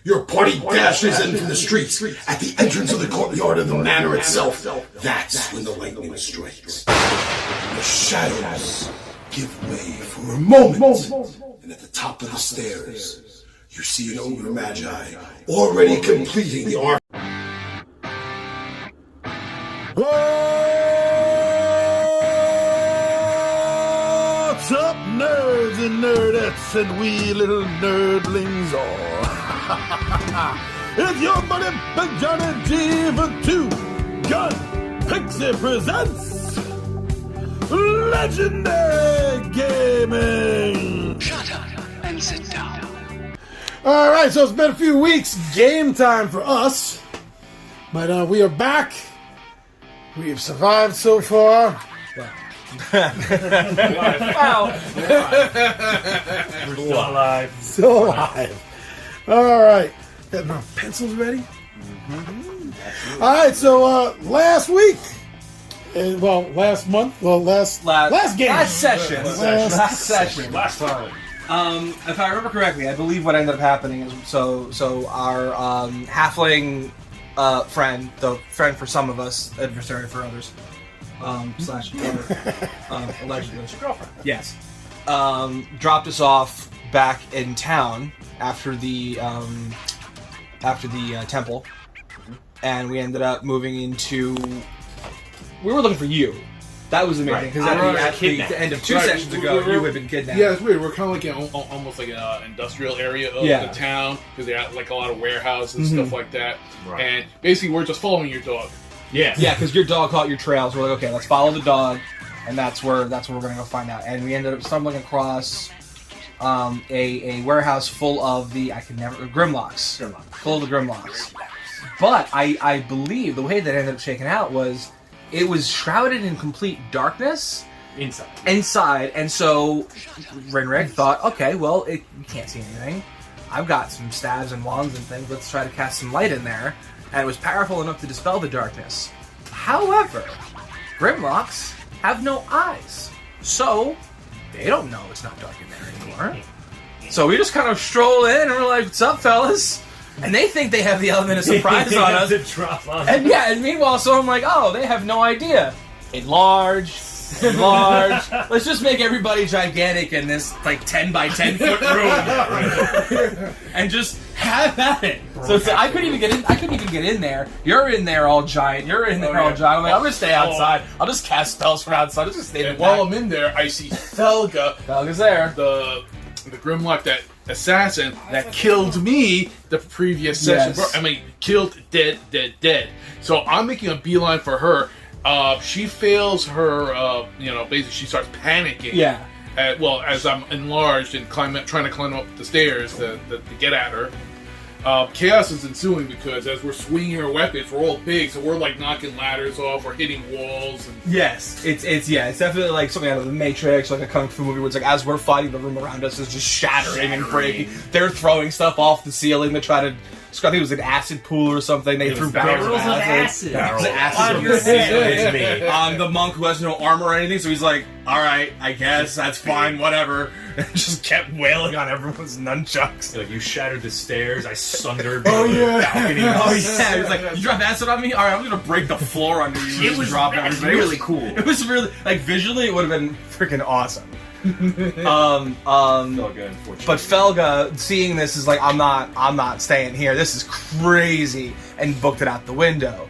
Your party dashes in from the streets at the entrance of the courtyard of the manor itself. That's when the lightning strikes. The shadows give way for a moment. And at the top of the stairs, you see an ogre magi already completing the art. What's up, nerds and nerdettes and wee little nerdlings all? It's your buddy Johnny G for 2 Gun Pixie presents Legendary Gaming. Shut up and sit down. Alright, so it's been a few weeks, game time for us. But we are back. We have survived so far. Wow. We're still alive. Still alive. Alright. Got my pencils ready? Mm-hmm. Alright, so last week, last month, last game. Last session. Last time. If I remember correctly, I believe what ended up happening is so our halfling friend, the friend for some of us, adversary for others, slash allegedly girlfriend. Yes. Dropped us off back in town after the temple, and we ended up moving into. We were looking for you. That was amazing because at the end of 2 sessions ago, you had been kidnapped. Yeah, it's weird. We're kind of like in almost like an industrial area of the town because they have like a lot of warehouses and stuff like that. Right. And basically, we're just following your dog. Yeah, because your dog caught your trail. So we're like, okay, let's follow the dog, and that's where we're gonna go find out. And we ended up stumbling across a warehouse full of the Grimlocks. Full of the Grimlocks. But I believe the way that ended up shaking out was. It was shrouded in complete darkness. Inside. And so Renrick thought, okay, well, you can't see anything. I've got some staves and wands and things. Let's try to cast some light in there. And it was powerful enough to dispel the darkness. However, Grimlocks have no eyes. So they don't know it's not dark in there anymore. So we just kind of stroll in and we're like, what's up, fellas? And they think they have the element of surprise on us. And meanwhile, so I'm like, oh, they have no idea. Enlarge. Let's just make everybody gigantic in this like 10 by 10 foot room, and just have at it. So I couldn't even get in. I couldn't even get in there. You're in there all giant. All giant. I'm like, I'm gonna stay outside. I'll just cast spells from outside. I'll just stay there. While I'm in there, I see Felga. Felga's there. The Grimlock, that assassin that killed me the previous session. Yes. I mean, killed, dead. So I'm making a beeline for her. She fails her, basically she starts panicking. Yeah. As I'm enlarged and trying to climb up the stairs to get at her. Chaos is ensuing because as we're swinging our weapons, we're all big, so we're like knocking ladders off, we're hitting walls. And yes, it's definitely like something out of the Matrix, like a kung fu movie, where it's like as we're fighting, the room around us is just shattering and breaking. They're throwing stuff off the ceiling to try to. I think it was an acid pool or something. They threw barrels of acid. Barrels of acid on your head. The monk who has no armor or anything, so he's like, "All right, I guess that's fine, whatever." And just kept wailing on everyone's nunchucks. Like, you shattered the stairs, I sundered the balcony. Oh yeah, he was like, "You dropped acid on me? All right, I'm gonna break the floor under you." It was really cool. It was really like visually, it would have been freaking awesome. But Felga, seeing this, is like, I'm not staying here. This is crazy, and booked it out the window.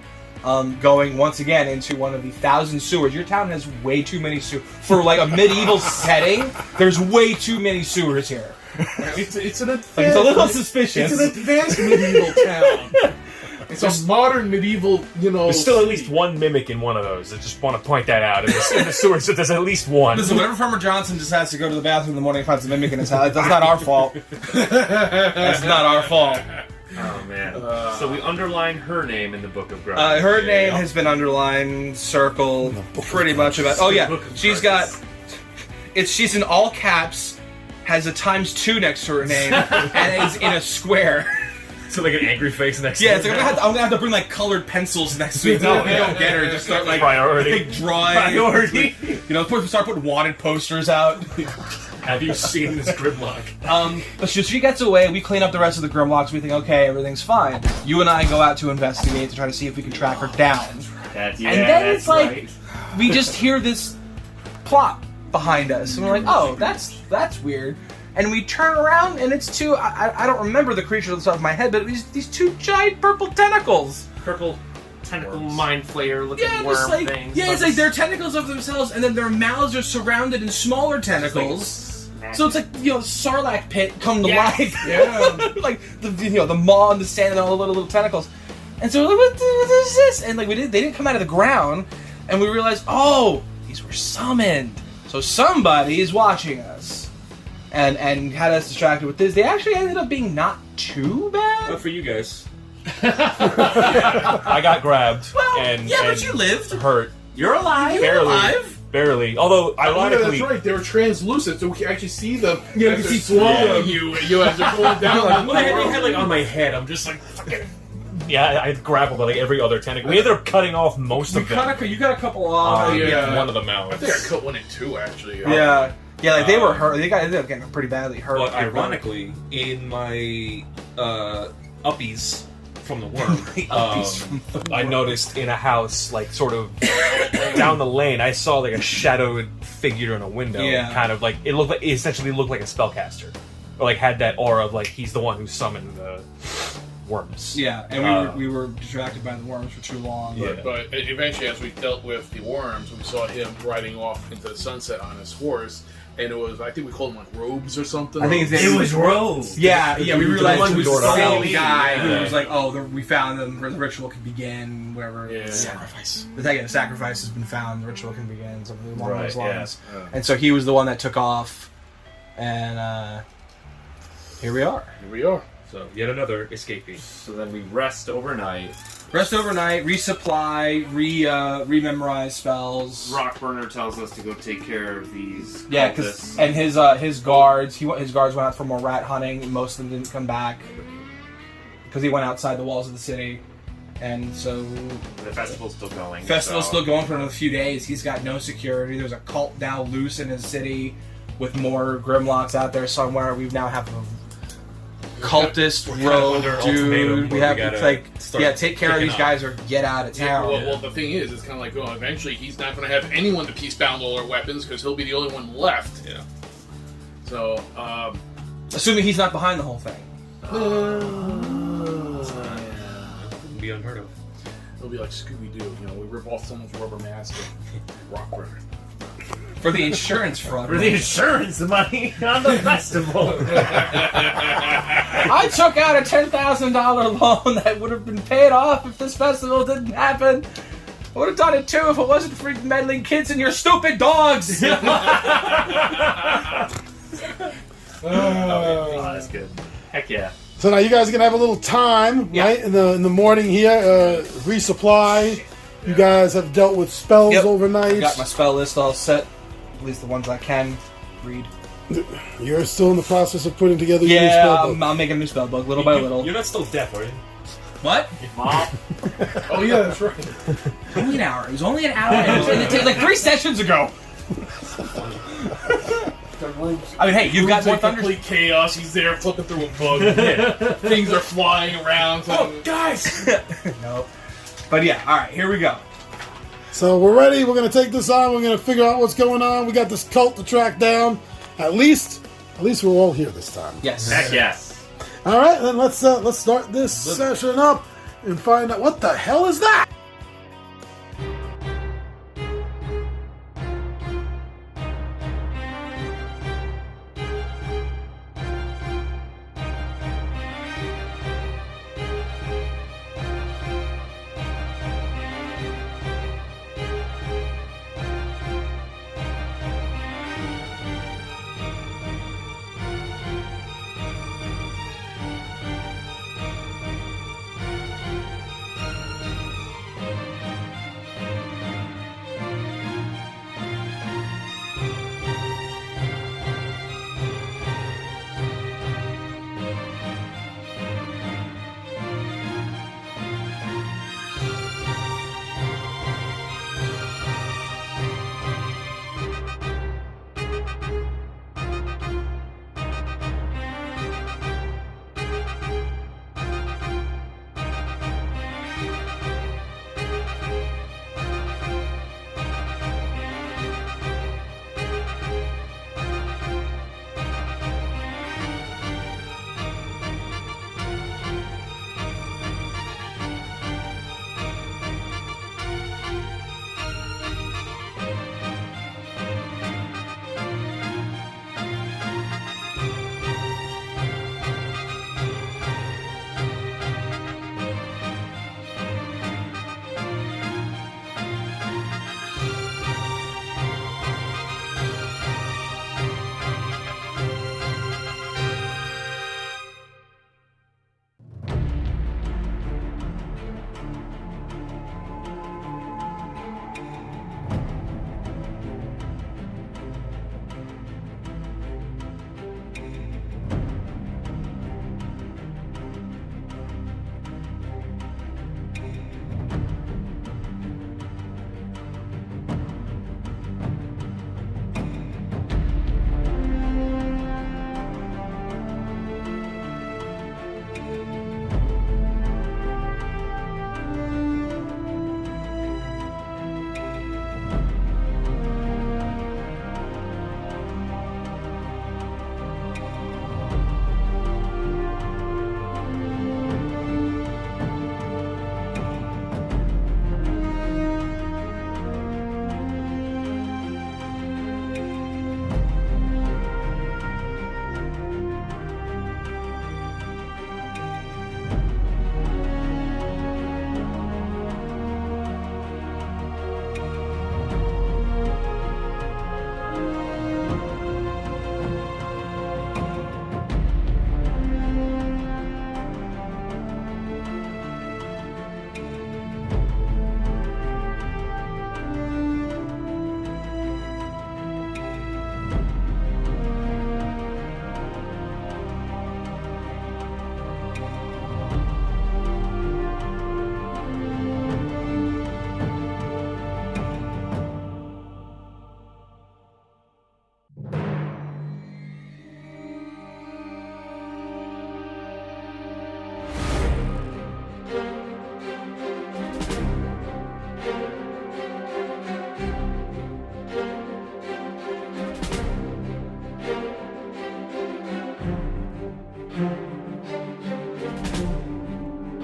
Going once again into one of the 1,000 sewers. Your town has way too many sewers for like a medieval setting. There's way too many sewers here. It's a little suspicious. It's an advanced medieval town. It's a modern medieval, There's still at least one mimic in one of those. I just want to point that out. In the sewers, so there's at least one. Listen, whenever Farmer Johnson just has to go to the bathroom in the morning and finds a mimic in his house, that's not our fault. That's not our fault. Oh, man. So we underline her name in the Book of Grudge. Her name has been underlined, circled, pretty much about. Oh, yeah. She's in all caps, has a ×2 next to her name, and is in a square. So like an angry face next to her? her? Yeah, it's like I'm gonna have to bring like colored pencils next to it. No, we don't get her. Just start like priority. Big drawing. Priority. Start putting wanted posters out. Have you seen this Grimlock? But she gets away. We clean up the rest of the Grimlocks. We think, okay, everything's fine. You and I go out to investigate to try to see if we can track her down. And then it's like we just hear this plop behind us, and we're like, oh, that's weird. And we turn around, and it's two. I don't remember the creature off the top of my head, but these two giant purple tentacles. Purple tentacle mind flayer looking Yeah, worm just like things. it's like they're tentacles of themselves, and then their mouths are surrounded in smaller tentacles. So it's like Sarlacc pit come to life. Yeah. Like the maw and the sand and all the little tentacles. And so we're like, what is this? And like they didn't come out of the ground, and we realized, oh, these were summoned. So somebody is watching us. And had us distracted with this. They actually ended up being not too bad. Good for you guys. I got grabbed. Well, and but you lived. Hurt. You're alive. Barely. Although, Yeah, ironically... that's right. They were translucent, so we can actually see them. Yeah, as you they're see swallowing you as they're going down. Well, they had like on my head. I'm just like fucking. Yeah, I grappled by like every other tentacle. We ended up cutting off most of them. You got a couple off. yeah. One of them out. I think I cut one in two, actually. Yeah. Yeah, like they were hurt. They ended up getting pretty badly hurt. But ironically, in my uppies from the worm, I noticed in a house, like sort of down the lane, I saw like a shadowed figure in a window. Yeah. Kind of like it essentially looked like a spellcaster, or like had that aura of like he's the one who summoned the worms. Yeah, and we were distracted by the worms for too long. Yeah. But eventually, as we dealt with the worms, we saw him riding off into the sunset on his horse, and it was, I think we called him like Robes or something. I think his name was Rose. Yeah, we realized he was the Door-to-door. same guy Yeah. who was like, oh, we found them where the ritual can begin, wherever. Yeah. Sacrifice. The sacrifice has been found, the ritual can begin, something along Right, those lines. yeah. And so he was the one that took off, and here we are. Here we are. So yet another escapee. So then we rest overnight. Rest overnight, resupply, rememorize spells. Rockburner tells us to go take care of these. Yeah, cultists. and his guards, his guards went out for more rat hunting. And most of them didn't come back because he went outside the walls of the city, and so the festival's still going. festival's so- still going for another few days. He's got no security. There's a cult now loose in his city with more Grimlocks out there somewhere. We now have a cultist We're kind of rogue under ultimatum dude. where We have we it's gotta like start take care of picking these up. guys or get out of Yeah, town. well, the thing is, it's kind of like, well, eventually he's not going to have anyone to peace-bound all our weapons because he'll be the only one left. Yeah. So, Assuming he's not behind the whole thing. Be unheard of. it'll be like Scooby-Doo. We rip off someone's rubber mask and Rockburner. For the insurance fraud. For the insurance money on the festival. I took out a $10,000 loan that would have been paid off if this festival didn't happen. I would have done it too if it wasn't for meddling kids and your stupid dogs. Oh, that's good. Heck yeah. So now you guys are gonna have a little time, Yeah. right? In the morning here, resupply. You guys have dealt with spells Yep. overnight. Got my spell list all set, at least the ones I can read. You're still in the process of putting together your new Yeah, spell book. I'm making a new spell book, little by little. You're not still deaf, are you? What? Mom. Oh, yeah, that's right. Only an hour. It was only an hour. And it took like 3 sessions ago. I mean, hey, you've got more Like thunder. complete chaos. He's there flipping through a book. Things are flying around. Oh, guys! No. But yeah, alright, here we go. So we're ready. We're gonna take this on. We're gonna figure out what's going on. We got this cult to track down. At least we're all here this time. Yes. Heck yes. All right, then let's start this session up and find out what the hell is that.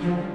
Thank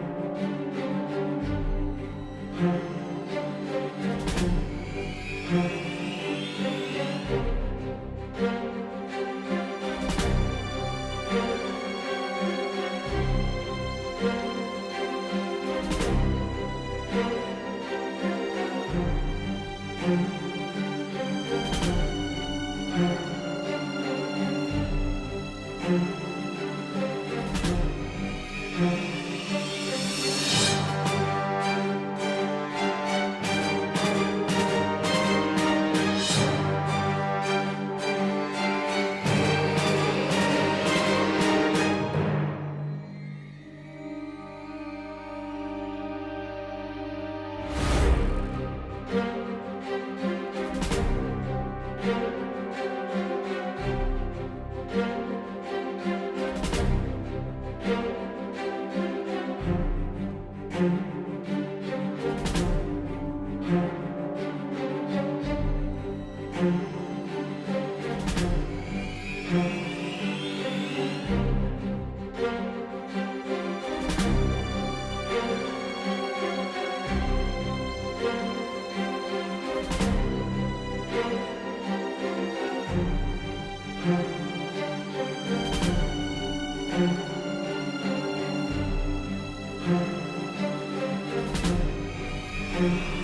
you.